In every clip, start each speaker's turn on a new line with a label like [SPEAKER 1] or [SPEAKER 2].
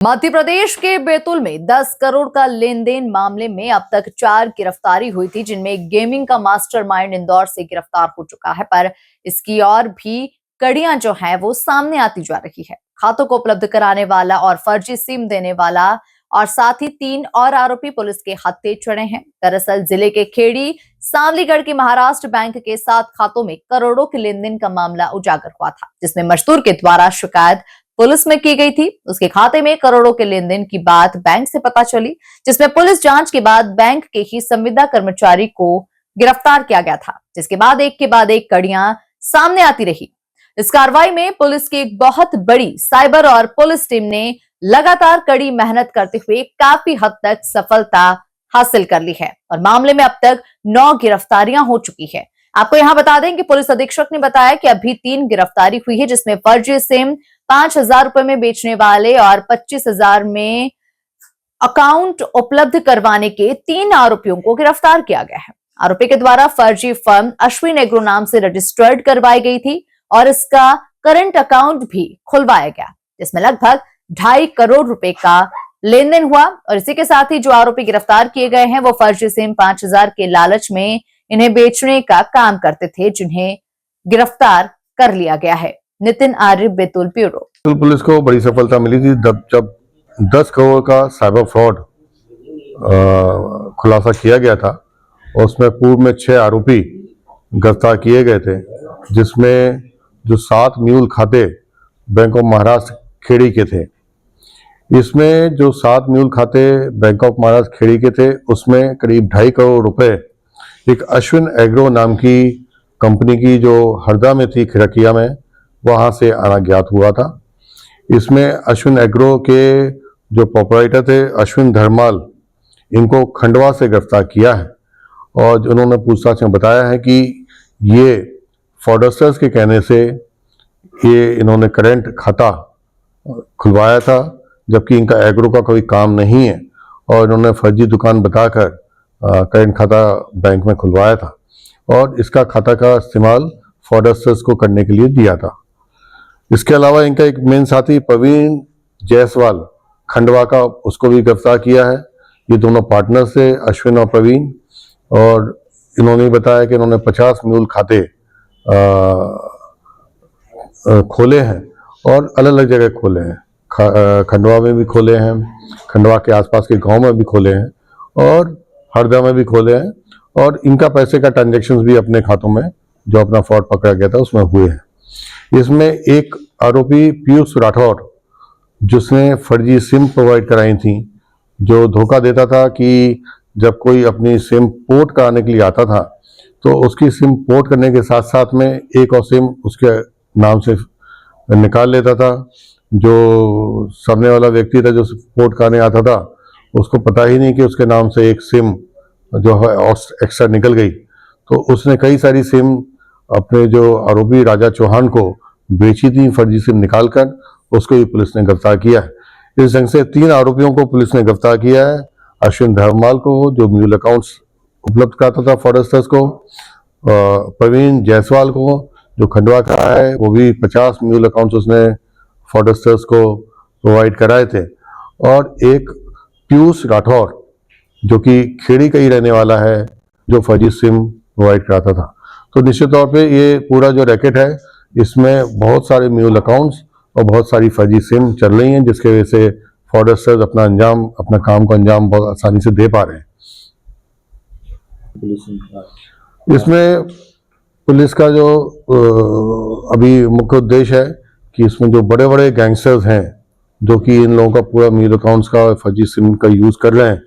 [SPEAKER 1] मध्य प्रदेश के बैतूल में 10 करोड़ का लेन देन मामले में अब तक 4 गिरफ्तारी हुई थी, जिनमें गेमिंग का मास्टरमाइंड इंदौर से गिरफ्तार हो चुका है। पर इसकी और भी कड़ियां जो हैं वो सामने आती जा रही है। खातों को उपलब्ध कराने वाला और फर्जी सिम देने वाला और साथ ही 3 और आरोपी पुलिस के हत्थे चढ़े हैं। दरअसल जिले के खेड़ी सांवलीगढ़ के महाराष्ट्र बैंक के 7 खातों में करोड़ों के लेन देन का मामला उजागर हुआ था, जिसमें मजदूर के द्वारा शिकायत पुलिस में की गई थी। उसके खाते में करोड़ों के लेन देन की बात बैंक से पता चली, जिसमें पुलिस जांच के बाद बैंक के ही संविदा कर्मचारी को गिरफ्तार किया गया था, जिसके बाद एक कड़ियां सामने आती रही। इस कार्रवाई में पुलिस की एक बहुत बड़ी साइबर और पुलिस टीम ने लगातार कड़ी मेहनत करते हुए काफी हद तक सफलता हासिल कर ली है और मामले में अब तक 9 गिरफ्तारियां हो चुकी है। आपको यहां बता दें कि पुलिस अधीक्षक ने बताया कि अभी 3 गिरफ्तारी हुई है, जिसमें फर्जी सिम 5,000 रुपए में बेचने वाले और 25,000 में अकाउंट उपलब्ध करवाने के 3 आरोपियों को गिरफ्तार किया गया है। आरोपी के द्वारा फर्जी फर्म अश्विन एग्रो नाम से रजिस्टर्ड करवाई गई थी और इसका करंट अकाउंट भी खुलवाया गया, जिसमें लगभग 2.5 करोड़ रुपए का लेन देन हुआ। और इसी के साथ ही जो आरोपी गिरफ्तार किए गए हैं वो फर्जी सिम 5,000 के लालच में इन्हें बेचने का काम करते थे, जिन्हें गिरफ्तार कर लिया गया है। नितिन आर्य, बैतूल ब्यूरो।
[SPEAKER 2] पुलिस को बड़ी सफलता मिली थी जब 10 करोड़ का साइबर फ्रॉड खुलासा किया गया था और उसमें पूर्व में 6 आरोपी गिरफ्तार किए गए थे, जिसमें जो 7 म्यूल खाते बैंक ऑफ महाराष्ट्र खेड़ी के थे। इसमें जो 7 म्यूल खाते बैंक ऑफ महाराष्ट्र खेड़ी के थे उसमें करीब 2.5 करोड़ रुपए एक अश्विन एग्रो नाम की कंपनी की जो हरदा में थी, खिड़किया में, वहां से आना ज्ञात हुआ था। इसमें अश्विन एग्रो के जो प्रोपराइटर थे अश्विन धर्माल, इनको खंडवा से गिरफ्तार किया है और उन्होंने पूछताछ में बताया है कि ये फ्रॉडस्टर्स के कहने से ये इन्होंने करंट खाता खुलवाया था, जबकि इनका एग्रो का कोई काम नहीं है और इन्होंने फर्जी दुकान बताकर करंट खाता बैंक में खुलवाया था और इसका खाता का इस्तेमाल फ्रॉडस्टर्स को करने के लिए दिया था। इसके अलावा इनका एक मेन साथी प्रवीण जायसवाल खंडवा का, उसको भी गिरफ्तार किया है। ये दोनों पार्टनर्स थे, अश्विन और प्रवीण, और इन्होंने बताया कि इन्होंने 50 म्यूल खाते खोले हैं और अलग अलग जगह खोले हैं। खंडवा में भी खोले हैं, खंडवा के आसपास के गांव में भी खोले हैं और हरदा में भी खोले हैं और इनका पैसे का ट्रांजैक्शंस भी अपने खातों में जो अपना फ्रॉड पकड़ा गया था उसमें हुए हैं। इसमें एक आरोपी पीयूष राठौर, जिसने फर्जी सिम प्रोवाइड कराई थी, जो धोखा देता था कि जब कोई अपनी सिम पोर्ट कराने के लिए आता था तो उसकी सिम पोर्ट करने के साथ साथ में एक और सिम उसके नाम से निकाल लेता था। जो सामने वाला व्यक्ति था जो पोर्ट कराने आता था उसको पता ही नहीं कि उसके नाम से एक सिम जो है एक्स्ट्रा निकल गई, तो उसने कई सारी सिम अपने जो आरोपी राजा चौहान को बेची थी, फर्जी सिम निकालकर, उसको भी पुलिस ने गिरफ्तार किया है। इस ढंग से 3 आरोपियों को पुलिस ने गिरफ्तार किया है। अश्विन धर्माल को, जो म्यूल अकाउंट्स उपलब्ध कराता था फ्रॉडस्टर्स को, प्रवीण जायसवाल को, जो खंडवा का है, वो भी 50 म्यूल अकाउंट्स उसने फ्रॉडस्टर्स को प्रोवाइड कराए थे, और एक पीयूष राठौर जो कि खेड़ी का ही रहने वाला है, जो फर्जी सिम प्रोवाइड कराता था। तो निश्चित तौर पे ये पूरा जो रैकेट है इसमें बहुत सारे म्यूल अकाउंट्स और बहुत सारी फर्जी सिम चल रही हैं, जिसके वजह से फ्रॉडस्टर्स अपना काम को अंजाम बहुत आसानी से दे पा रहे हैं। इसमें पुलिस का जो अभी मुख्य उद्देश्य है कि इसमें जो बड़े बड़े गैंगस्टर्स हैं जो कि इन लोगों का पूरा म्यूल अकाउंट्स का फर्जी सिम का यूज कर रहे हैं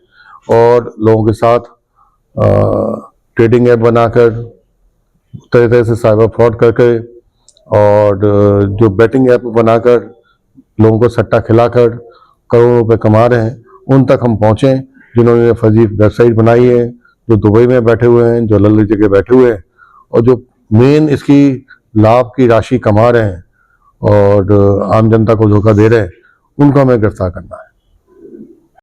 [SPEAKER 2] और लोगों के साथ ट्रेडिंग ऐप बनाकर तरह तरह से साइबर फ्रॉड करके और जो बेटिंग ऐप बनाकर लोगों को सट्टा खिलाकर करोड़ों रुपए कमा रहे हैं, उन तक हम पहुंचे, जिन्होंने फर्जी वेबसाइट बनाई है, जो दुबई में बैठे हुए हैं, जो अलग अलग जगह बैठे हुए हैं और जो मेन इसकी लाभ की राशि कमा रहे हैं और आम जनता को धोखा दे रहे हैं, उनको हमें गिरफ्तार करना है।